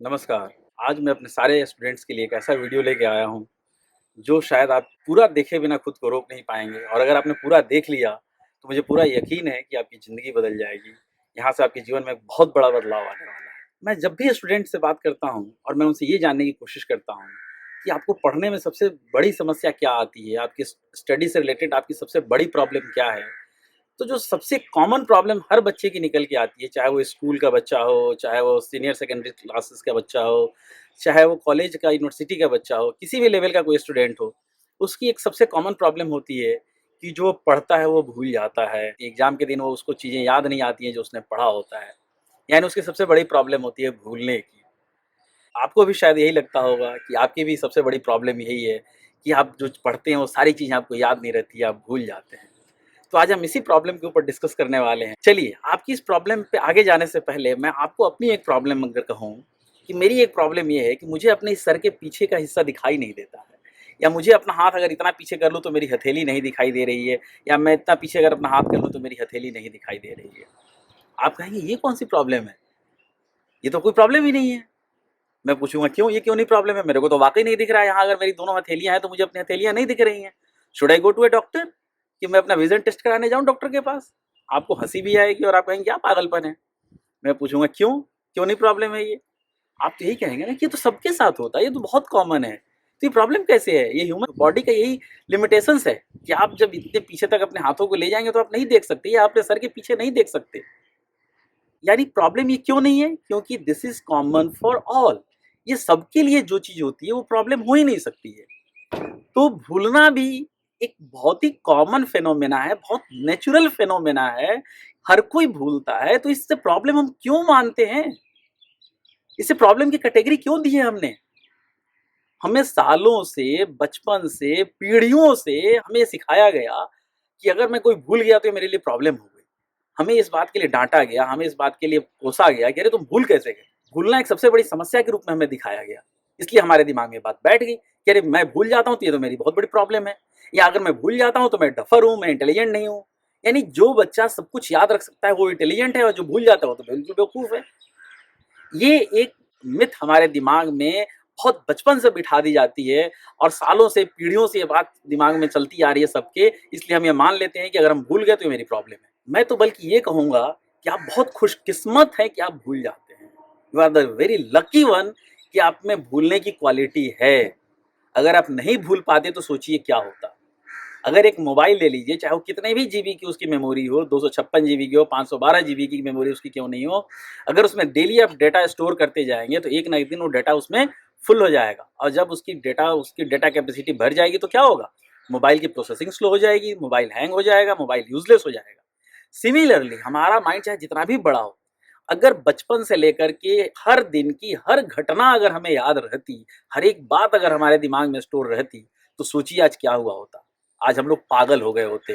नमस्कार। आज मैं अपने सारे स्टूडेंट्स के लिए एक ऐसा वीडियो लेके आया हूँ, जो शायद आप पूरा देखे बिना खुद को रोक नहीं पाएँगे और अगर आपने पूरा देख लिया, तो मुझे पूरा यकीन है कि आपकी ज़िंदगी बदल जाएगी। यहाँ से आपके जीवन में एक बहुत बड़ा बदलाव आने वाला है। मैं जब भी स्टूडेंट से बात करता हूँ और मैं उनसे ये जानने की कोशिश करता हूँ कि आपको पढ़ने में सबसे बड़ी समस्या क्या आती है? आपकी स्टडी से रिलेटेड आपकी सबसे बड़ी प्रॉब्लम क्या है? तो जो सबसे कॉमन प्रॉब्लम हर बच्चे की निकल के आती है, चाहे वो स्कूल का बच्चा हो, चाहे वो सीनियर सेकेंडरी क्लासेस का बच्चा हो, चाहे वो कॉलेज का, यूनिवर्सिटी का बच्चा हो, किसी भी लेवल का कोई स्टूडेंट हो, उसकी एक सबसे कॉमन प्रॉब्लम होती है कि जो पढ़ता है वो भूल जाता है। एग्ज़ाम के दिन वो उसको चीज़ें याद नहीं आती हैं जो उसने पढ़ा होता है। यानी उसकी सबसे बड़ी प्रॉब्लम होती है भूलने की। आपको भी शायद यही लगता होगा कि आपकी भी सबसे बड़ी प्रॉब्लम यही है कि आप जो पढ़ते हैं वो सारी चीज़ें आपको याद नहीं रहती, आप भूल जाते हैं। तो आज हम इसी प्रॉब्लम के ऊपर डिस्कस करने वाले हैं। चलिए, आपकी इस प्रॉब्लम पे आगे जाने से पहले मैं आपको अपनी एक प्रॉब्लम अगर कहूँ कि मेरी एक प्रॉब्लम ये है कि मुझे अपने इस सर के पीछे का हिस्सा दिखाई नहीं देता है या मुझे अपना हाथ अगर इतना पीछे कर लूँ तो मेरी हथेली नहीं दिखाई दे रही है या मैं इतना पीछे अगर अपना हाथ कर लूँ तो मेरी हथेली नहीं दिखाई दे रही है। आप कहेंगे ये कौन-सी प्रॉब्लम है? ये तो कोई प्रॉब्लम ही नहीं है। मैं पूछूँगा क्यों? ये क्यों नहीं प्रॉब्लम है? मेरे को तो वाक़ई नहीं दिख रहा है यहाँ अगर मेरी दोनों हथेलियाँ हैं तो मुझे अपनी हथेलियाँ नहीं दिख रही हैं। Should I go to a doctor? कि मैं अपना विज़न टेस्ट कराने जाऊँ डॉक्टर के पास? आपको हँसी भी आएगी और आप कहेंगे क्या पागलपन है? मैं पूछूँगा क्यों? क्यों नहीं प्रॉब्लम है ये? आप तो यही कहेंगे ना कि ये तो सबके साथ होता है, ये तो बहुत कॉमन है। तो ये प्रॉब्लम कैसे है? ये ह्यूमन बॉडी का यही लिमिटेशंस है कि आप जब इतने पीछे तक अपने हाथों को ले जाएँगे तो आप नहीं देख सकते या अपने सर के पीछे नहीं देख सकते। यानी प्रॉब्लम ये क्यों नहीं है? क्योंकि this is common for all. ये सबके लिए जो चीज़ होती है वो प्रॉब्लम हो ही नहीं सकती है। तो भूलना भी एक बहुत ही कॉमन फिनोमेना है, बहुत नेचुरल फिनोमेना है। हर कोई भूलता है, तो इससे प्रॉब्लम हम क्यों मानते हैं? इसे प्रॉब्लम की कैटेगरी क्यों दी है हमने? हमें सालों से, बचपन से, पीढ़ियों से हमें सिखाया गया कि अगर मैं कोई भूल गया तो ये मेरे लिए प्रॉब्लम हो गई। हमें इस बात के लिए डाँटा गया, हमें इस बात के लिए कोसा गया कि अरे तुम भूल कैसे गए? भूलना एक सबसे बड़ी समस्या के रूप में हमें दिखाया गया। इसलिए हमारे दिमाग में ये बात बैठ गई कि अरे मैं भूल जाता हूँ तो ये तो मेरी बहुत बड़ी प्रॉब्लम है। या अगर मैं भूल जाता हूँ तो मैं डफ़र हूँ, मैं इंटेलिजेंट नहीं हूँ। यानी जो बच्चा सब कुछ याद रख सकता है वो इंटेलिजेंट है और जो भूल जाता है वो तो बिल्कुल बेवकूफ़ है। ये एक मिथ हमारे दिमाग में बहुत बचपन से बिठा दी जाती है और सालों से, पीढ़ियों से ये बात दिमाग में चलती आ रही है सबके, इसलिए हम ये मान लेते हैं कि अगर हम भूल गए तो ये मेरी प्रॉब्लम है। मैं तो बल्कि ये कहूँगा कि आप बहुत खुशकिस्मत हैं कि आप भूल जाते हैं। You are the very lucky one कि आप में भूलने की क्वालिटी है। अगर आप नहीं भूल पाते तो सोचिए क्या होता। अगर एक मोबाइल ले लीजिए, चाहे वो कितने भी जीबी की उसकी मेमोरी हो, 256 जीबी की हो, 512 जीबी की मेमोरी उसकी क्यों नहीं हो, अगर उसमें डेली आप डेटा स्टोर करते जाएँगे, तो एक ना एक दिन वो डेटा उसमें फुल हो जाएगा और जब उसकी डेटा कैपेसिटी भर जाएगी, तो क्या होगा? मोबाइल की प्रोसेसिंग स्लो हो जाएगी, मोबाइल हैंग हो जाएगा, मोबाइल यूज़लेस हो जाएगा। सिमिलरली हमारा माइंड चाहे जितना भी बड़ा हो, अगर बचपन से लेकर के हर दिन की हर घटना अगर हमें याद रहती, हर एक बात अगर हमारे दिमाग में स्टोर रहती, तो सोचिए आज क्या हुआ होता? आज हम लोग पागल हो गए होते।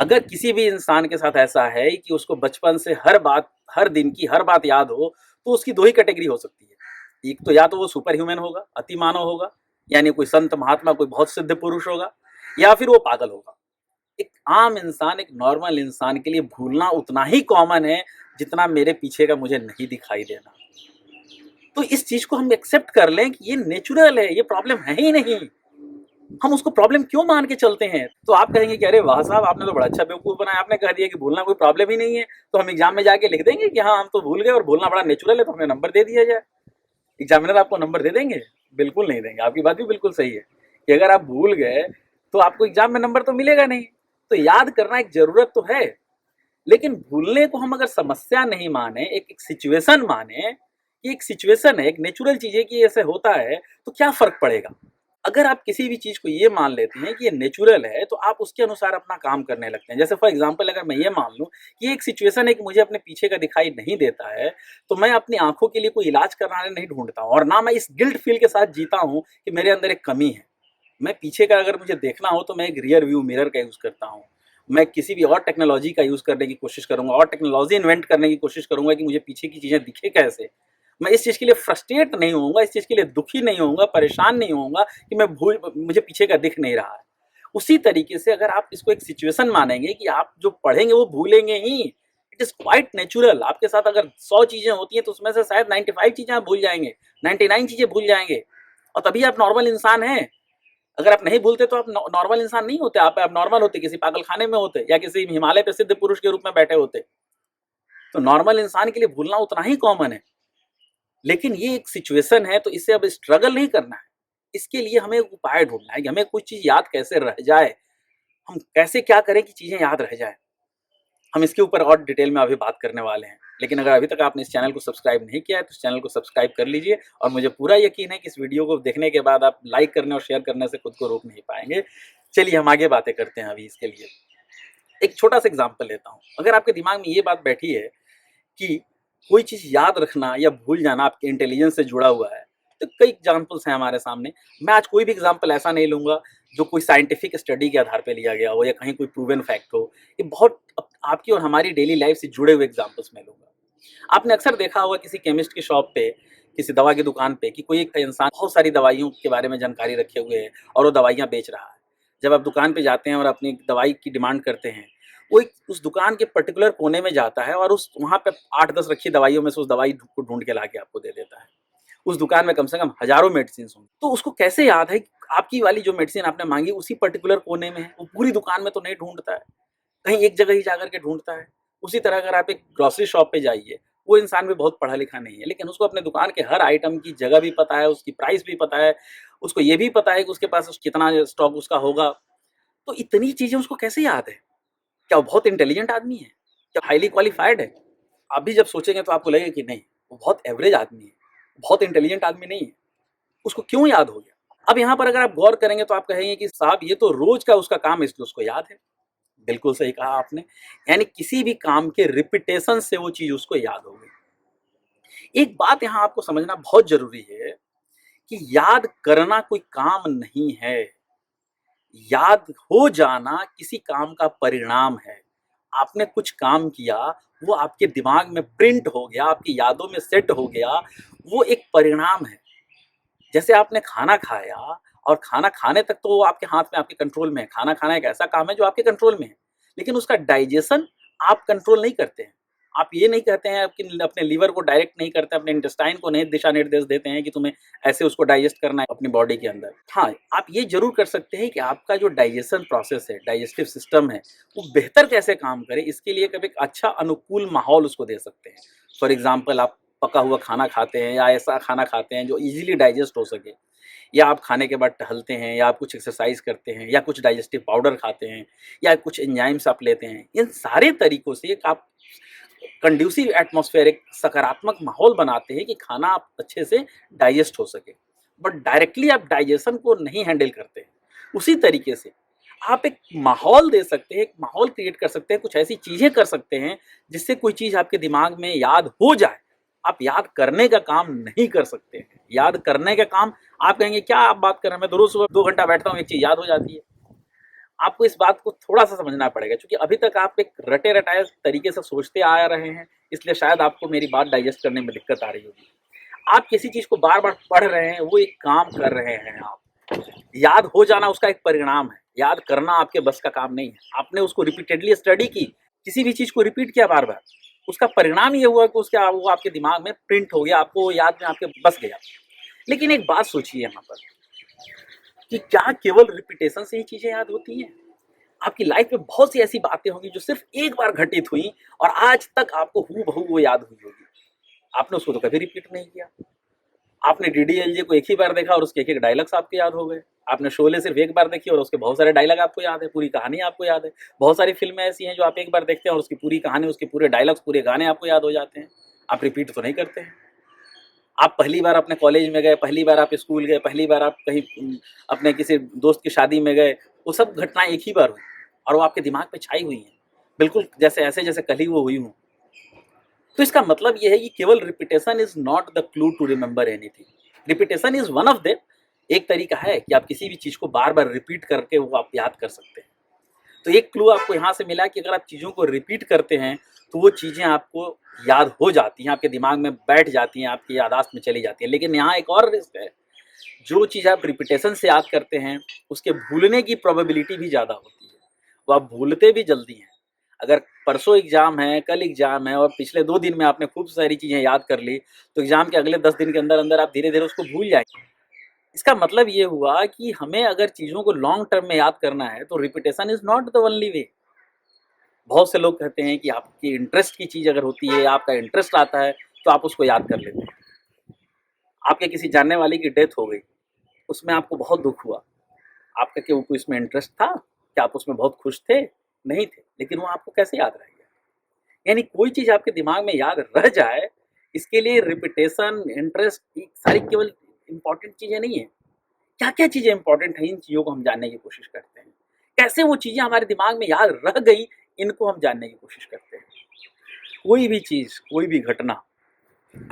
अगर किसी भी इंसान के साथ ऐसा है कि उसको बचपन से हर बात, हर दिन की हर बात याद हो, तो उसकी 2 ही कैटेगरी हो सकती है। एक तो या तो वो सुपर ह्यूमन होगा, अति मानव होगा, यानी कोई संत महात्मा, कोई बहुत सिद्ध पुरुष होगा या फिर वो पागल होगा। एक आम इंसान, एक नॉर्मल इंसान के लिए भूलना उतना ही कॉमन है, जितना मेरे पीछे का मुझे नहीं दिखाई देना। तो इस चीज़ को हम एक्सेप्ट कर लें कि ये नेचुरल है, ये प्रॉब्लम है ही नहीं। हम उसको प्रॉब्लम क्यों मान के चलते हैं? तो आप कहेंगे कि अरे वाह साहब, आपने तो बड़ा अच्छा बेवकूफ़ बनाया, आपने कह दिया कि भूलना कोई प्रॉब्लम ही नहीं है, तो हम एग्ज़ाम में जाके लिख देंगे कि हाँ, हम तो भूल गए और भूलना बड़ा नेचुरल है, तो हमें नंबर दे दिया जाए। एग्ज़ामिनर आपको नंबर दे देंगे? बिल्कुल नहीं देंगे, आपकी बात भी बिल्कुल सही है कि अगर आप भूल गए, तो आपको एग्ज़ाम में नंबर तो मिलेगा नहीं। तो याद करना एक ज़रूरत तो है, लेकिन भूलने को हम अगर समस्या नहीं माने, एक सिचुएशन माने, कि एक सिचुएशन है, एक नेचुरल चीज़ है कि ऐसे होता है, तो क्या फ़र्क पड़ेगा? अगर आप किसी भी चीज़ को ये मान लेते हैं कि ये नेचुरल है, तो आप उसके अनुसार अपना काम करने लगते हैं। जैसे फॉर एग्ज़ाम्पल अगर मैं ये मान लूँ कि एक सिचुएशन है कि मुझे अपने पीछे का दिखाई नहीं देता है, तो मैं अपनी आँखों के लिए कोई इलाज कराने नहीं ढूँढता हूँ और ना मैं इस गिल्ट फ़ील के साथ जीता हूँ कि मेरे अंदर एक कमी है। मैं पीछे का अगर मुझे देखना हो तो मैं एक रियर व्यू मिरर का यूज़ करता हूँ। मैं किसी भी और टेक्नोलॉजी का यूज़ करने की कोशिश करूँगा और टेक्नोलॉजी इन्वेंट करने की कोशिश करूँगा कि मुझे पीछे की चीज़ें दिखे कैसे। मैं इस चीज़ के लिए फ्रस्ट्रेट नहीं होऊँगा, इस चीज़ के लिए दुखी नहीं होऊँगा, परेशान नहीं होऊँगा कि मुझे पीछे का दिख नहीं रहा है। उसी तरीके से अगर आप इसको एक सिचुएशन मानेंगे कि आप जो पढ़ेंगे वो भूलेंगे ही, इट इज़ क्वाइट नेचुरल। आपके साथ अगर 100 चीज़ें होती हैं तो उसमें से शायद 95 चीज़ें आप भूल जाएँगे, 99 चीज़ें भूल जाएँगे और तभी आप नॉर्मल इंसान हैं। अगर आप नहीं भूलते तो आप नॉर्मल इंसान नहीं होते, आप एबनॉर्मल होते, किसी पागलखाने में होते या किसी हिमालय पे सिद्ध पुरुष के रूप में बैठे होते। तो नॉर्मल इंसान के लिए भूलना उतना ही कॉमन है। लेकिन ये एक सिचुएशन है तो इससे अब स्ट्रगल नहीं करना है। इसके लिए हमें एक उपाय ढूँढना है कि हमें कुछ चीज़ याद कैसे रह जाए, हम कैसे क्या करें कि चीज़ें याद रह जाएँ। हम इसके ऊपर और डिटेल में अभी बात करने वाले हैं। लेकिन अगर अभी तक आपने इस चैनल को सब्सक्राइब नहीं किया है तो इस चैनल को सब्सक्राइब कर लीजिए और मुझे पूरा यकीन है कि इस वीडियो को देखने के बाद आप लाइक करने और शेयर करने से खुद को रोक नहीं पाएँगे। चलिए हम आगे बातें करते हैं अभी इसके लिए। एक छोटा-सा एग्ज़ाम्पल लेता हूँ। अगर आपके दिमाग में ये बात बैठी है कि कोई चीज़ याद रखना या भूल जाना आपके इंटेलिजेंस से जुड़ा हुआ है, तो कई एग्ज़ाम्पल्स हैं हमारे सामने। मैं आज कोई भी एग्ज़ाम्पल ऐसा नहीं लूँगा जो कोई साइंटिफिक स्टडी के आधार पे लिया गया हो या कहीं कोई प्रूवन फैक्ट हो। ये बहुत आपकी और हमारी डेली लाइफ़ से जुड़े हुए एग्ज़ाम्पल्स मैं लूँगा। आपने अक्सर देखा होगा किसी केमिस्ट की शॉप पे, किसी दवा की दुकान पे कि कोई एक इंसान बहुत सारी दवाइयों के बारे में जानकारी रखे हुए है और वो दवाइयाँ बेच रहा है। जब आप दुकान पे जाते हैं और अपनी दवाई की डिमांड करते हैं, वो एक उस दुकान के पर्टिकुलर कोने में जाता है और उस वहाँ पे 8-10 रखी दवाइयों में से उस दवाई को ढूँढ के लाके आपको दे देता है। उस दुकान में कम से कम हज़ारों मेडिसिन्स होंगी। तो उसको कैसे याद है कि आपकी वाली जो मेडिसिन आपने माँगी उसी पर्टिकुलर कोने में है, वो पूरी दुकान में तो नहीं ढूँढता है। कहीं एक जगह ही जाकर के ढूँढता है। उसी तरह अगर आप एक ग्रोसरी शॉप पे जाइए, वो इंसान भी बहुत पढ़ा-लिखा नहीं है, लेकिन उसको अपने दुकान के हर आइटम की जगह भी पता है, उसकी प्राइस भी पता है, उसको ये भी पता है कि उसके पास कितना स्टॉक उसका होगा। तो इतनी चीज़ें उसको कैसे याद है? क्या वो बहुत इंटेलिजेंट आदमी है? क्या हाइली क्वालिफाइड है? आप भी जब सोचेंगे तो आपको लगेगा कि नहीं, वो बहुत एवरेज आदमी है, बहुत इंटेलिजेंट आदमी नहीं है। उसको क्यों याद हो गया? अब यहाँ पर अगर आप गौर करेंगे तो आप कहेंगे कि साहब ये तो रोज़ का उसका काम है इसलिए उसको याद है। बिल्कुल सही कहा आपने। यानी किसी भी काम के रिपिटेशन से वो चीज़ उसको याद हो गई। एक बात यहाँ आपको समझना बहुत ज़रूरी है कि याद करना कोई काम नहीं है। याद हो जाना किसी काम का परिणाम है। आपने कुछ काम किया, वो आपके दिमाग में प्रिंट हो गया, आपकी यादों में सेट हो गया, वो एक परिणाम है। जैसे आपने खाना खाया और खाना खाने तक तो वो आपके हाथ में, आपके कंट्रोल में है। खाना खाना एक ऐसा काम है जो आपके कंट्रोल में है, लेकिन उसका डाइजेशन आप कंट्रोल नहीं करते हैं। आप ये नहीं कहते हैं कि अपने लीवर को डायरेक्ट नहीं करते, अपने इंटेस्टाइन को नहीं दिशा निर्देश देते हैं कि तुम्हें ऐसे उसको डाइजेस्ट करना है अपनी बॉडी के अंदर। हाँ, आप ये ज़रूर कर सकते हैं कि आपका जो डाइजेशन प्रोसेस है, डाइजेस्टिव सिस्टम है, वो बेहतर कैसे काम करे, इसके लिए कभी एक अच्छा अनुकूल माहौल उसको दे सकते हैं। फॉर एग्ज़ाम्पल आप पका हुआ खाना खाते हैं या ऐसा खाना खाते हैं जो ईज़िली डाइजेस्ट हो सके, या आप खाने के बाद टहलते हैं या आप कुछ एक्सरसाइज करते हैं या कुछ डाइजेस्टिव पाउडर खाते हैं या कुछ एंजाइम्स आप लेते हैं। इन सारे तरीकों से एक आप कंड्यूसिव एटमॉस्फेयर, एक सकारात्मक माहौल बनाते हैं कि खाना आप अच्छे से डाइजेस्ट हो सके। बट डायरेक्टली आप डाइजेशन को नहीं हैंडल करते हैं। उसी तरीके से आप एक माहौल दे सकते हैं, एक माहौल क्रिएट कर सकते हैं, कुछ ऐसी चीज़ें कर सकते हैं जिससे कोई चीज़ आपके दिमाग में याद हो जाए। आप याद करने का काम नहीं कर सकते हैं। याद करने का काम, आप कहेंगे क्या आप बात कर रहे हैं, मैं तो रोज़ सुबह 2 घंटा बैठता हूँ, एक चीज़ याद हो जाती है। आपको इस बात को थोड़ा-सा समझना पड़ेगा क्योंकि अभी तक आप एक रटे-रटाए तरीके से सोचते आ रहे हैं, इसलिए शायद आपको मेरी बात डाइजेस्ट करने में दिक्कत आ रही होगी। आप किसी चीज़ को बार-बार पढ़ रहे हैं, वो एक काम कर रहे हैं आप। याद हो जाना उसका एक परिणाम है, याद करना आपके बस का काम नहीं है। आपने उसको रिपीटेडली स्टडी की, किसी भी चीज़ को रिपीट किया बार-बार, उसका परिणाम ये हुआ कि उसका वो आपके दिमाग में प्रिंट हो गया, आपको याद में आपके बस गया। लेकिन एक बात सोचिए यहाँ पर कि क्या केवल रिपीटेशन से ही चीज़ें याद होती हैं? आपकी लाइफ में बहुत सी ऐसी बातें होंगी जो सिर्फ़ एक बार घटित हुई और आज तक आपको हूबहू वो याद हुई होगी। आपने उसको तो कभी रिपीट नहीं किया। आपने डीडीएलजे को एक ही बार देखा और उसके एक-एक डायलॉग्स आपको याद हो गए। आपने शोले सिर्फ़ एक बार देखी और उसके बहुत सारे डायलॉग आपको याद है, पूरी कहानी आपको याद है। बहुत सारी फ़िल्में ऐसी हैं जो आप एक बार देखते हैं और उसकी पूरी कहानी, उसके पूरे डायलॉग्स, पूरे गाने आपको याद हो जाते हैं। आप रिपीट तो नहीं करते हैं। आप पहली बार अपने कॉलेज में गए, पहली बार आप स्कूल गए, पहली बार आप कहीं अपने किसी दोस्त की शादी में गए, वो सब घटनाएँ एक ही बार हुई और वो आपके दिमाग पे छाई हुई हैं। बिल्कुल जैसे ऐसे जैसे कल ही वो हुई हों। तो इसका मतलब ये है कि केवल repetition is not the clue to remember anything. Repetition is one of them. एक तरीका है कि आप किसी भी चीज़ को बार-बार रिपीट करके वो आप याद कर सकते हैं। तो एक क्लू आपको यहाँ से मिला कि अगर आप चीज़ों को रिपीट करते हैं, तो वो चीज़ें आपको याद हो जाती हैं, आपके दिमाग में बैठ जाती हैं, आपकी याददाश्त में चली जाती हैं। लेकिन यहाँ एक और रिस्क है, जो चीज़ आप रिपिटेशन से याद करते हैं, उसके भूलने की प्रोबेबिलिटी भी ज़्यादा होती है। वो आप भूलते भी जल्दी हैं। अगर परसों एग्ज़ाम है, कल एग्ज़ाम है और पिछले 2 दिन में आपने खूब सारी चीज़ें याद कर ली, तो एग्ज़ाम के अगले 10 दिन के अंदर-अंदर आप धीरे-धीरे उसको भूल जाएँगे। इसका मतलब ये हुआ कि हमें अगर चीज़ों को लॉन्ग टर्म में याद करना है, तो repetition is not the only way. बहुत से लोग कहते हैं कि आपकी इंटरेस्ट की चीज़ अगर होती है, आपका इंटरेस्ट आता है, तो आप उसको याद कर लेते हैं। आपके किसी जानने वाले की डेथ हो गई, उसमें आपको बहुत दुःख हुआ। आपका क्या कोई इसमें इंटरेस्ट था? क्या आप उसमें बहुत खुश थे? नहीं थे, लेकिन वो आपको कैसे याद रह गया? यानी कोई चीज़ आपके दिमाग में याद रह जाए, इसके लिए रिपिटेशन, इंटरेस्ट ये सारी केवल इम्पोर्टेंट चीज़ें नहीं हैं। क्या-क्या चीज़ें इम्पोर्टेंट हैं, इन चीज़ों को हम जानने की कोशिश करते हैं। कैसे वो चीज़ें हमारे दिमाग में याद रह गई, इनको हम जानने की कोशिश करते हैं। कोई भी चीज़, कोई भी घटना,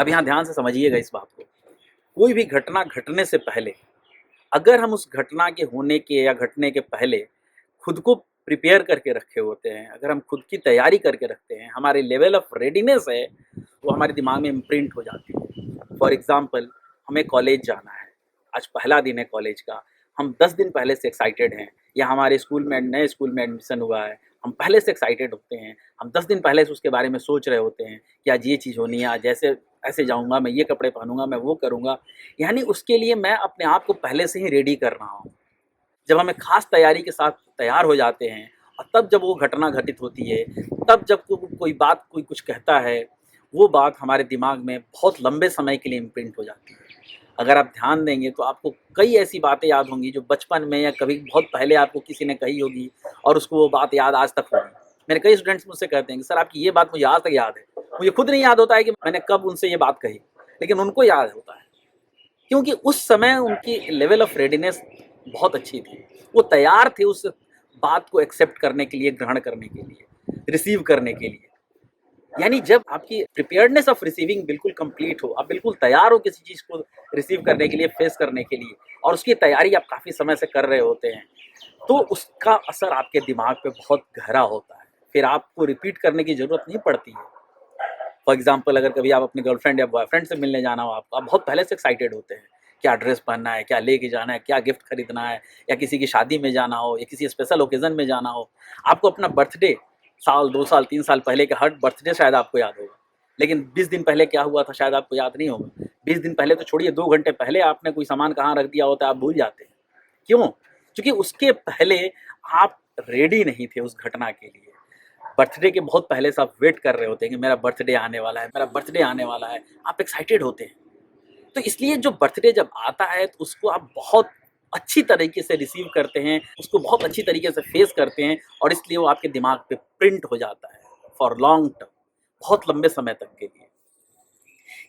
अब यहाँ ध्यान से समझिएगा इस बात को। कोई भी घटना घटने से पहले, अगर हम उस घटना के होने के या घटने के पहले खुद को प्रिपेयर करके रखे होते हैं, अगर हम खुद की तैयारी करके रखते हैं, हमारे लेवल ऑफ रेडीनेस है, वो हमारे दिमाग में इम्प्रिंट हो जाती है। फॉर एग्ज़ाम्पल, हमें कॉलेज जाना है, आज पहला दिन है कॉलेज का, हम 10 दिन पहले से एक्साइटेड हैं, या हमारे स्कूल में नए स्कूल में एडमिशन हुआ है, हम पहले से एक्साइटेड होते हैं, हम 10 दिन पहले से उसके बारे में सोच रहे होते हैं कि आज ये चीज़ होनी है, आज ऐसे ऐसे जाऊँगा, मैं ये कपड़े पहनूँगा, मैं वो करूँगा। यानी उसके लिए मैं अपने आप को पहले से ही रेडी कर रहा हूँ। जब हमें ख़ास तैयारी के साथ तैयार हो जाते हैं और तब जब वो घटना घटित होती है, तब जब कोई बात कोई कुछ कहता है, वो बात हमारे दिमाग में बहुत लंबे समय के लिए इम्प्रिंट हो जाती है। अगर आप ध्यान देंगे तो आपको कई ऐसी बातें याद होंगी जो बचपन में या कभी बहुत पहले आपको किसी ने कही होगी और उसको वो बात याद आज तक होगी। मेरे कई स्टूडेंट्स मुझसे कहते हैं कि सर आपकी ये बात मुझे आज तक याद है। मुझे खुद नहीं याद होता है कि मैंने कब उनसे ये बात कही, लेकिन उनको याद होता है। क्योंकि उस समय उनकी लेवल ऑफ रेडीनेस बहुत अच्छी थी। वो तैयार थे उस बात को एक्सेप्ट करने के लिए, ग्रहण करने के लिए, रिसीव करने के लिए। यानी जब आपकी प्रिपेयर्डनेस ऑफ रिसीविंग बिल्कुल कंप्लीट हो, आप बिल्कुल तैयार हो किसी चीज़ को रिसीव करने के लिए, फेस करने के लिए और उसकी तैयारी आप काफ़ी समय से कर रहे होते हैं, तो उसका असर आपके दिमाग पे बहुत गहरा होता है। फिर आपको रिपीट करने की ज़रूरत नहीं पड़ती है। फॉर एग्ज़ाम्पल अगर कभी आप अपनी गर्लफ्रेंड या बॉयफ्रेंड से मिलने जाना हो आपको, आप बहुत पहले से एक्साइटेड होते हैं। क्या ड्रेस पहनना है, क्या लेके जाना है, क्या गिफ्ट खरीदना है या किसी की शादी में जाना हो या किसी स्पेशल ओकेज़न में जाना हो। आपको अपना बर्थडे साल, 2 साल, 3 साल पहले का हर बर्थडे शायद आपको याद होगा। लेकिन 20 दिन पहले क्या हुआ था शायद आपको याद नहीं होगा। 20 दिन पहले तो छोड़िए 2 घंटे पहले आपने कोई सामान कहाँ रख दिया होता है आप भूल जाते हैं। क्यों? क्योंकि उसके पहले आप रेडी नहीं थे उस घटना के लिए। बर्थडे के बहुत पहले से आप वेट कर रहे होते हैं कि मेरा बर्थडे आने वाला है, मेरा बर्थडे आने वाला है। आप एक्साइटेड होते हैं। तो इसलिए जो बर्थडे जब आता है तो उसको आप बहुत अच्छी तरीके से रिसीव करते हैं, उसको बहुत अच्छी तरीके से फेस करते हैं और इसलिए वो आपके दिमाग पे प्रिंट हो जाता है फॉर लॉन्ग टर्म, बहुत लंबे समय तक के लिए।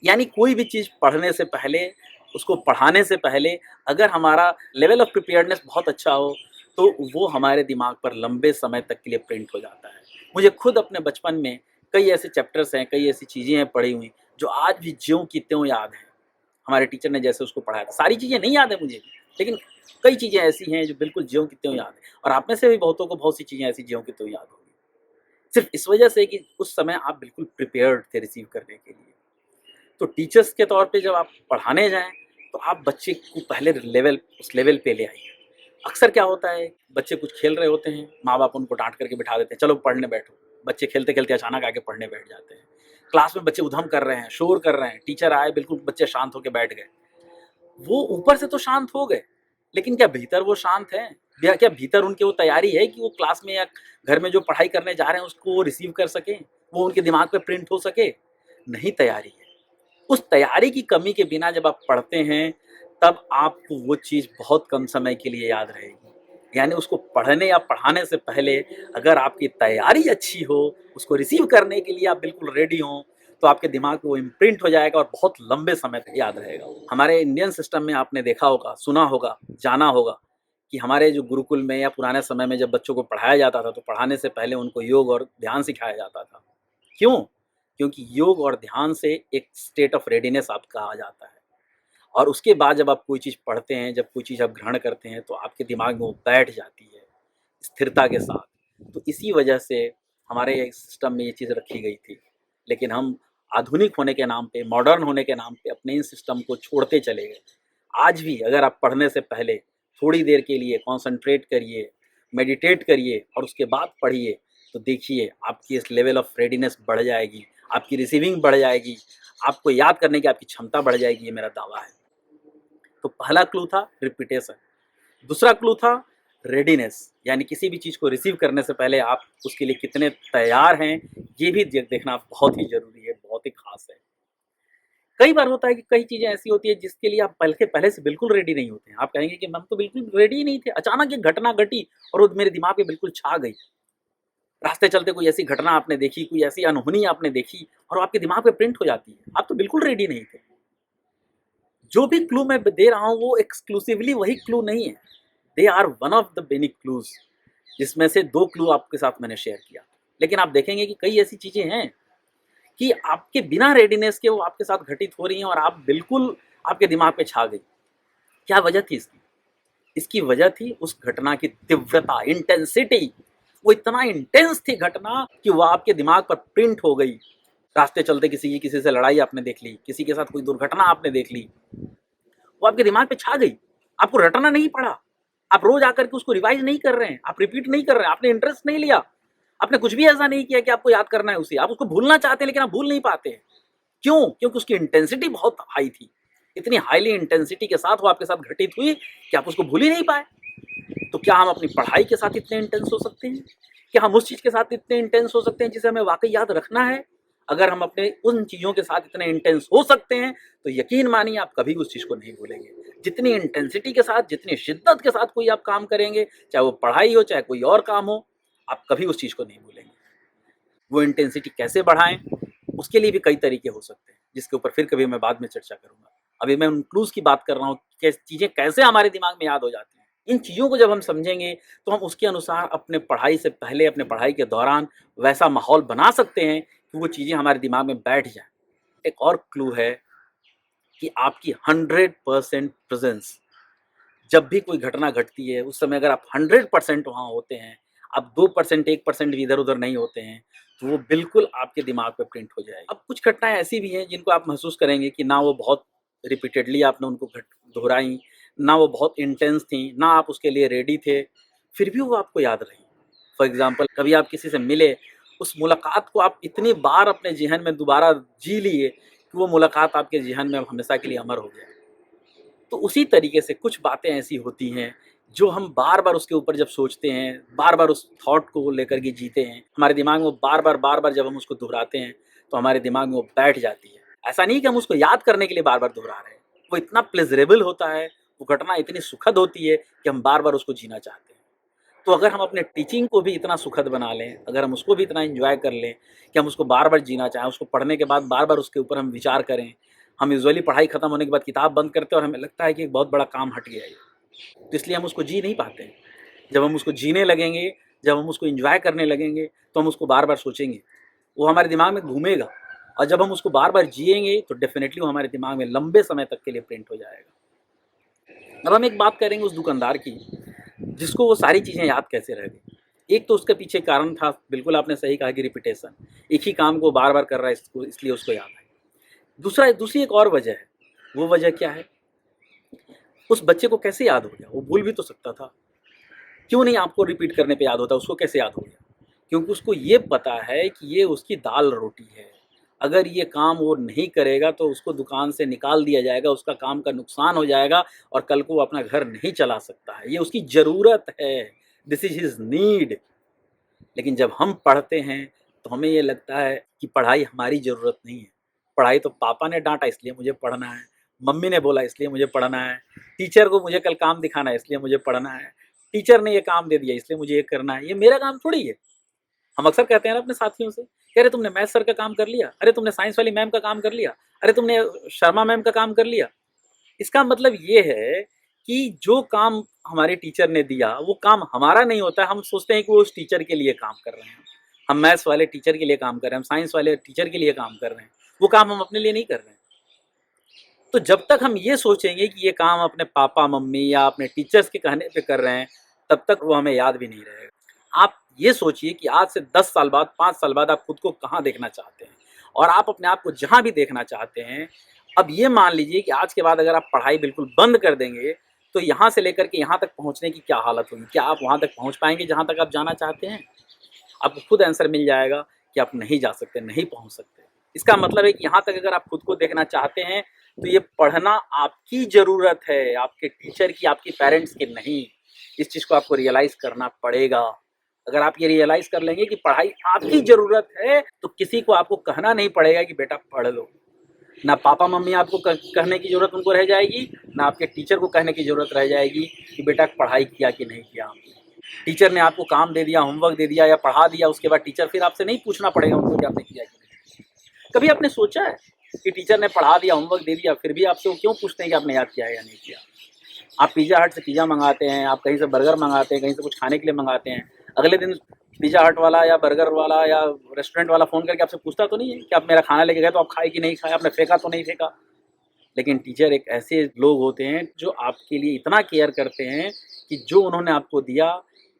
यानी कोई भी चीज़ पढ़ने से पहले, उसको पढ़ाने से पहले अगर हमारा लेवल ऑफ प्रिपेयर्डनेस बहुत अच्छा हो, तो वो हमारे दिमाग पर लंबे समय तक के लिए प्रिंट हो जाता है। मुझे खुद अपने बचपन में कई ऐसे चैप्टर्स हैं, कई ऐसी चीज़ें हैं पढ़ी हुई, जो आज भी ज्यों की त्यों याद हैं। हमारे टीचर ने जैसे उसको पढ़ाया था। सारी चीज़ें नहीं याद है मुझे, लेकिन कई चीज़ें ऐसी हैं जो बिल्कुल ज्यों की त्यों याद है और आप में से भी बहुतों को बहुत सी चीज़ें ऐसी ज्यों की त्यों याद होंगी। सिर्फ़ इस वजह से कि उस समय आप बिल्कुल प्रिपेयर्ड थे रिसीव करने के लिए। तो टीचर्स के तौर पे जब आप पढ़ाने जाएँ, तो आप बच्चे को पहले उस लेवल पे ले आइए। अक्सर क्या होता है, बच्चे कुछ खेल रहे होते हैं, माँ-बाप उनको डाँट कर के बिठा देते हैं, चलो पढ़ने बैठो। बच्चे खेलते-खेलते अचानक आके पढ़ने बैठ जाते हैं। क्लास में बच्चे उधम कर रहे हैं, शोर कर रहे हैं, टीचर आए बिल्कुल बच्चे शांत होके बैठ गए। वो ऊपर से तो शांत हो गए, लेकिन क्या भीतर वो शांत हैं? या क्या भीतर उनकी वो तैयारी है कि वो क्लास में या घर में जो पढ़ाई करने जा रहे हैं उसको वो रिसीव कर सकें, वो उनके दिमाग पे प्रिंट हो सके? नहीं तैयारी है। उस तैयारी की कमी के बिना जब आप पढ़ते हैं, तब आपको वो चीज़ बहुत कम समय के लिए याद रहेगी। यानी उसको पढ़ने या पढ़ाने से पहले अगर आपकी तैयारी अच्छी हो, उसको रिसीव करने के लिए आप बिल्कुल रेडी हों, तो आपके दिमाग में वो इम्प्रिंट हो जाएगा और बहुत लंबे समय तक याद रहेगा वो। हमारे इंडियन सिस्टम में आपने देखा होगा, सुना होगा, जाना होगा कि हमारे जो गुरुकुल में या पुराने समय में जब बच्चों को पढ़ाया जाता था, तो पढ़ाने से पहले उनको योग और ध्यान सिखाया जाता था। क्यों? क्योंकि योग और ध्यान से एक स्टेट ऑफ रेडीनेस आपका आ जाता है और उसके बाद जब आप कोई चीज़ पढ़ते हैं, जब कोई चीज़ आप ग्रहण करते हैं, तो आपके दिमाग में वो बैठ जाती है, स्थिरता के साथ। तो इसी वजह से हमारे सिस्टम में ये चीज़ रखी गई थी। लेकिन हम आधुनिक होने के नाम पे, मॉडर्न होने के नाम पे अपने इन सिस्टम को छोड़ते चले गए। आज भी अगर आप पढ़ने से पहले थोड़ी देर के लिए कॉन्सन्ट्रेट करिए, मेडिटेट करिए और उसके बाद पढ़िए, तो देखिए आपकी इस लेवल ऑफ रेडीनेस बढ़ जाएगी, आपकी रिसीविंग बढ़ जाएगी, आपको याद करने की आपकी क्षमता बढ़ जाएगी, ये मेरा दावा है। तो पहला क्लू था रिपिटेशन, दूसरा क्लू था रेडीनेस, यानी किसी भी चीज़ को रिसीव करने से पहले आप उसके लिए कितने तैयार हैं, ये भी देखना बहुत ही ज़रूरी है, बहुत ही ख़ास है। कई बार होता है कि कई चीज़ें ऐसी होती है जिसके लिए आप पहले पहले से बिल्कुल रेडी नहीं होते हैं। आप कहेंगे कि हम तो बिल्कुल रेडी ही नहीं थे, अचानक एक घटना घटी और वो मेरे दिमाग में बिल्कुल छा गई। रास्ते चलते कोई ऐसी घटना आपने देखी, कोई ऐसी अनहोनी आपने देखी और आपके दिमाग में प्रिंट हो जाती है। आप तो बिल्कुल रेडी नहीं थे। जो भी क्लू मैं दे रहा हूँ वो एक्सक्लूसिवली वही क्लू नहीं है। They are one of the many clues, जिसमें से 2 क्लू आपके साथ मैंने शेयर किया। लेकिन आप देखेंगे कि कई ऐसी चीज़ें हैं कि आपके बिना रेडीनेस के वो आपके साथ घटित हो रही हैं और आप बिल्कुल आपके दिमाग पे छा गई। क्या वजह थी इसकी? इसकी वजह थी उस घटना की तीव्रता, इंटेंसिटी। वो इतना इंटेंस थी घटना कि वो आपके दिमाग पर प्रिंट हो गई। रास्ते चलते किसी से लड़ाई आपने देख ली, किसी के साथ कोई दुर्घटना आपने देख ली, वो आपके दिमाग पे छा गई। आपको रटना नहीं पड़ा। आप रोज़ आकर के उसको रिवाइज़ नहीं कर रहे हैं, आप रिपीट नहीं कर रहे हैं, आपने इंटरेस्ट नहीं लिया। आपने कुछ भी ऐसा नहीं किया कि आपको याद करना है उसे। आप उसको भूलना चाहते हैं लेकिन आप भूल नहीं पाते हैं। क्यों? क्योंकि उसकी इंटेंसिटी बहुत हाई थी। इतनी हाईली इंटेंसिटी के साथ वो आपके साथ घटित हुई कि आप उसको भूल ही नहीं पाए। तो क्या हम अपनी पढ़ाई के साथ इतने इंटेंस हो सकते हैं? क्या हम उस चीज़ के साथ इतने इंटेंस हो सकते हैं जिसे हमें वाक़ई याद रखना है? अगर हम अपने उन चीज़ों के साथ इतने इंटेंस हो सकते हैं, तो यकीन मानिए आप कभी उस चीज़ को नहीं भूलेंगे। जितनी इंटेंसिटी के साथ, जितनी शिद्दत के साथ कोई आप काम करेंगे, चाहे वो पढ़ाई हो, चाहे कोई और काम हो, आप कभी उस चीज़ को नहीं भूलेंगे। वो इंटेंसिटी कैसे बढ़ाएँ? उसके लिए भी कई तरीके हो सकते हैं, जिसके ऊपर फिर कभी मैं बाद में चर्चा करूँगा। अभी मैं उन क्लूज़ की बात कर रहा हूँ कि चीज़ें कैसे हमारे दिमाग में याद हो जाती हैं। इन चीज़ों को जब हम समझेंगे, तो हम उसके अनुसार अपने पढ़ाई से पहले, अपने पढ़ाई के दौरान वैसा माहौल बना सकते हैं कि वो चीज़ें हमारे दिमाग में बैठ जाएँ। एक और क्लू है कि आपकी 100% प्रेज़ेंस, जब भी कोई घटना घटती है, उस समय अगर आप 100% वहाँ होते हैं, आप 2% 1% भी इधर-उधर नहीं होते हैं, तो वो बिल्कुल आपके दिमाग पे प्रिंट हो जाएगी। अब कुछ घटनाएँ ऐसी भी हैं जिनको आप महसूस करेंगे कि ना वो बहुत रिपीटेडली आपने उनको दोहराई, ना वो बहुत इंटेंस थी, ना आप उसके लिए रेडी थे, फिर भी वो आपको याद रही। फॉर एग्ज़ाम्पल कभी आप किसी से मिले, उस मुलाकात को आप इतनी बार अपने ज़हन में दोबारा जी लिए कि वो मुलाकात आपके ज़हन में अब हमेशा के लिए अमर हो गया। तो उसी तरीके से कुछ बातें ऐसी होती हैं, जो हम बार-बार उसके ऊपर जब सोचते हैं, बार-बार उस थॉट को लेकर के जीते हैं, हमारे दिमाग में वो बार-बार जब हम उसको दोहराते हैं, तो हमारे दिमाग में वो बैठ जाती है। ऐसा नहीं कि हम उसको याद करने के लिए बार-बार दोहरा रहे हैं, वो इतना प्लेज़रेबल होता है, वो घटना इतनी सुखद होती है कि हम बार-बार उसको जीना चाहते हैं। तो अगर हम अपने टीचिंग को भी इतना सुखद बना लें, अगर हम उसको भी इतना एन्जॉय कर लें कि हम उसको बार-बार जीना चाहें, उसको पढ़ने के बाद बार-बार उसके ऊपर हम विचार करें, हम यूजुअली पढ़ाई खत्म होने के बाद किताब बंद करते हैं और हमें लगता है कि एक बहुत बड़ा काम हट गया है ये। तो इसलिए हम उसको जी नहीं पाते हैं। जब हम उसको जीने लगेंगे, जब हम उसको एन्जॉय करने लगेंगे, तो हम उसको बार-बार सोचेंगे। वो हमारे दिमाग में घूमेगा और जब हम उसको बार-बार जिएँगे, तो डेफ़िनेटली वो हमारे दिमाग में लंबे समय तक के लिए प्रिंट हो जाएगा। अब हम एक बात करेंगे उस दुकानदार की, जिसको वो सारी चीज़ें याद कैसे रह गई। एक तो उसके पीछे कारण था, बिल्कुल आपने सही कहा कि रिपिटेशन। एक ही काम को बार-बार कर रहा है इसको इसलिए उसको याद है। दूसरी एक और वजह है, वो वजह क्या है? उस बच्चे को कैसे याद हो गया? वो भूल भी तो सकता था। क्यों नहीं आपको रिपीट करने पे याद होता, उसको कैसे याद हो गया? क्योंकि उसको ये पता है कि ये उसकी दाल-रोटी है। अगर ये काम वो नहीं करेगा तो उसको दुकान से निकाल दिया जाएगा, उसका काम का नुकसान हो जाएगा और कल को वो अपना घर नहीं चला सकता है। ये उसकी ज़रूरत है, दिस इज़ हिज़ नीड। लेकिन जब हम पढ़ते हैं, तो हमें ये लगता है कि पढ़ाई हमारी ज़रूरत नहीं है। पढ़ाई तो पापा ने डाँटा इसलिए मुझे पढ़ना है, मम्मी ने बोला इसलिए मुझे पढ़ना है, टीचर को मुझे कल काम दिखाना है इसलिए मुझे पढ़ना है, टीचर ने ये काम दे दिया इसलिए मुझे ये करना है, ये मेरा काम थोड़ी है। हम अक्सर कहते हैं ना अपने साथियों से कि अरे तुमने मैथ्स सर का काम कर लिया, अरे तुमने साइंस वाली मैम का काम कर लिया, अरे तुमने शर्मा मैम का काम कर लिया। इसका मतलब ये है कि जो काम हमारे टीचर ने दिया, वो काम हमारा नहीं होता है, हम सोचते हैं कि वो उस टीचर के लिए काम कर रहे हैं। हम मैथ्स वाले टीचर के लिए काम कर रहे हैं, हम साइंस वाले टीचर के लिए काम कर रहे हैं, वो काम हम अपने लिए नहीं कर रहे हैं। तो जब तक हम ये सोचेंगे कि ये काम अपने पापा-मम्मी या अपने टीचर्स के कहने पे कर रहे हैं, तब तक वो हमें याद भी नहीं रहेगा। आप ये सोचिए कि आज से 10 साल बाद, 5 साल बाद आप खुद को कहाँ देखना चाहते हैं और आप अपने आप को जहाँ भी देखना चाहते हैं, अब ये मान लीजिए कि आज के बाद अगर आप पढ़ाई बिल्कुल बंद कर देंगे, तो यहाँ से लेकर के यहाँ तक पहुँचने की क्या हालत होगी? क्या आप वहाँ तक पहुँच पाएँगे जहाँ तक आप जाना चाहते हैं? आपको खुद आंसर मिल जाएगा कि आप नहीं जा सकते, नहीं पहुँच सकते। इसका मतलब है कि यहाँ तक अगर आप खुद को देखना चाहते हैं, तो ये पढ़ना आपकी ज़रूरत है, आपके टीचर की, आपके पेरेंट्स की नहीं। इस चीज़ को आपको रियलाइज़ करना पड़ेगा। अगर आप ये रियलाइज़ कर लेंगे कि पढ़ाई आपकी ज़रूरत है, तो किसी को आपको कहना नहीं पड़ेगा कि बेटा पढ़ लो। ना पापा-मम्मी आपको कहने की ज़रूरत उनको रह जाएगी, ना आपके टीचर को कहने की ज़रूरत रह जाएगी कि बेटा पढ़ाई किया कि नहीं किया आपने। टीचर ने आपको काम दे दिया, होमवर्क दे दिया या पढ़ा दिया, उसके बाद टीचर फिर आपसे नहीं पूछना पड़ेगा उनको कि आपने किया कि नहीं। कभी आपने सोचा है कि टीचर ने पढ़ा दिया, होमवर्क दे दिया, फिर भी आपसे वो क्यों पूछते हैं कि आपने याद किया है या नहीं किया? आप पिज़्ज़ा हट से पिज़्ज़ा मँगाते हैं, आप कहीं से बर्गर मँगाते हैं, कहीं से कुछ खाने के लिए मँगाते हैं। अगले दिन पिज़्ज़ा हट वाला या बर्गर वाला या रेस्टोरेंट वाला फ़ोन करके आपसे पूछता तो नहीं है कि आप मेरा खाना लेके गए तो आप खाए कि नहीं खाए, आपने फेंका तो नहीं फेंका? लेकिन टीचर एक ऐसे लोग होते हैं जो आपके लिए इतना केयर करते हैं कि जो उन्होंने आपको दिया,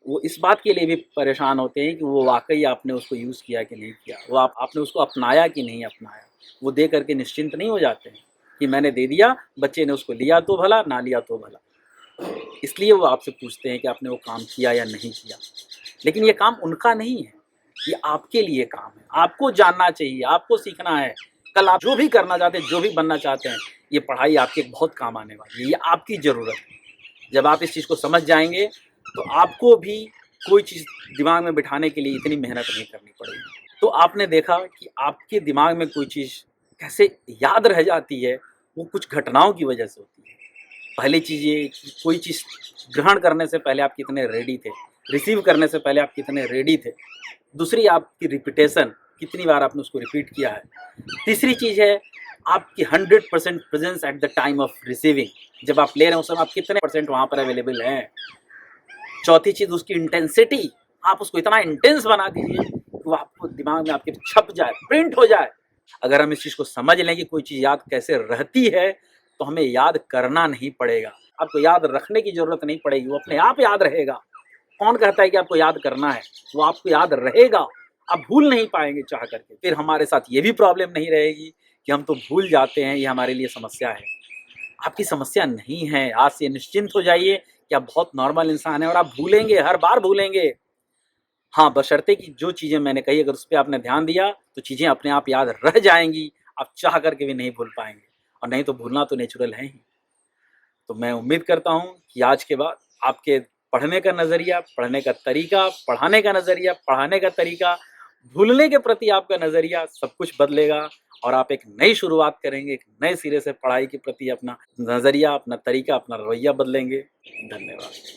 वो इस बात के लिए भी परेशान होते हैं कि वो वाक़ई आपने उसको यूज़ किया कि नहीं किया, वो आपने उसको अपनाया कि नहीं अपनाया। वो दे कर के निश्चिंत नहीं हो जाते हैं कि मैंने दे दिया, बच्चे ने उसको लिया तो भला, ना लिया तो भला। इसलिए वो आपसे पूछते हैं कि आपने वो काम किया या नहीं किया। लेकिन ये काम उनका नहीं है, ये आपके लिए काम है। आपको जानना चाहिए, आपको सीखना है। कल आप जो भी करना चाहते हैं, जो भी बनना चाहते हैं, ये पढ़ाई आपके बहुत काम आने वाली है, ये आपकी ज़रूरत है। जब आप इस चीज़ को समझ जाएँगे, तो आपको भी कोई चीज़ दिमाग में बिठाने के लिए इतनी मेहनत नहीं करनी पड़ेगी। तो आपने देखा कि आपके दिमाग में कोई चीज़ कैसे याद रह जाती है, वो कुछ घटनाओं की वजह से होती है। पहली चीज़ ये कि कोई चीज़ ग्रहण करने से पहले आप कितने रेडी थे, रिसीव करने से पहले आप कितने रेडी थे। दूसरी आपकी रिपिटेशन, कितनी बार आपने उसको रिपीट किया है। तीसरी चीज़ है आपकी 100% presence at the time of receiving, जब आप ले रहे हैं उस समय आप कितने परसेंट वहाँ पर अवेलेबल हैं। चौथी चीज़ उसकी इंटेंसिटी, आप उसको इतना इंटेंस बना दीजिए कि वो आपको दिमाग में आपके छप जाए, प्रिंट हो जाए। अगर हम इस चीज़ को समझ लें कि कोई चीज़ याद कैसे रहती है, तो हमें याद करना नहीं पड़ेगा। आपको याद रखने की ज़रूरत नहीं पड़ेगी, वो अपने आप याद रहेगा। कौन कहता है कि आपको याद करना है? वो आपको याद रहेगा, आप भूल नहीं पाएँगे चाह करके। फिर हमारे साथ ये भी प्रॉब्लम नहीं रहेगी कि हम तो भूल जाते हैं, ये हमारे लिए समस्या है। आपकी समस्या नहीं है, आज से निश्चिंत हो जाइए कि आप बहुत नॉर्मल इंसान हैं और आप भूलेंगे, हर बार भूलेंगे। हाँ, बशर्ते कि जो चीज़ें मैंने कही अगर उस पे आपने ध्यान दिया, तो चीज़ें अपने आप याद रह जाएँगी, आप चाह कर के भी नहीं भूल पाएँगे और नहीं तो भूलना तो नेचुरल है ही। तो मैं उम्मीद करता हूँ कि आज के बाद आपके पढ़ने का नज़रिया, पढ़ने का तरीका, पढ़ाने का नज़रिया, पढ़ाने का तरीका, भूलने के प्रति आपका नज़रिया सब कुछ बदलेगा और आप एक नई शुरुआत करेंगे, एक नए सिरे से पढ़ाई के प्रति अपना नज़रिया, अपना तरीका, अपना रवैया बदलेंगे। धन्यवाद।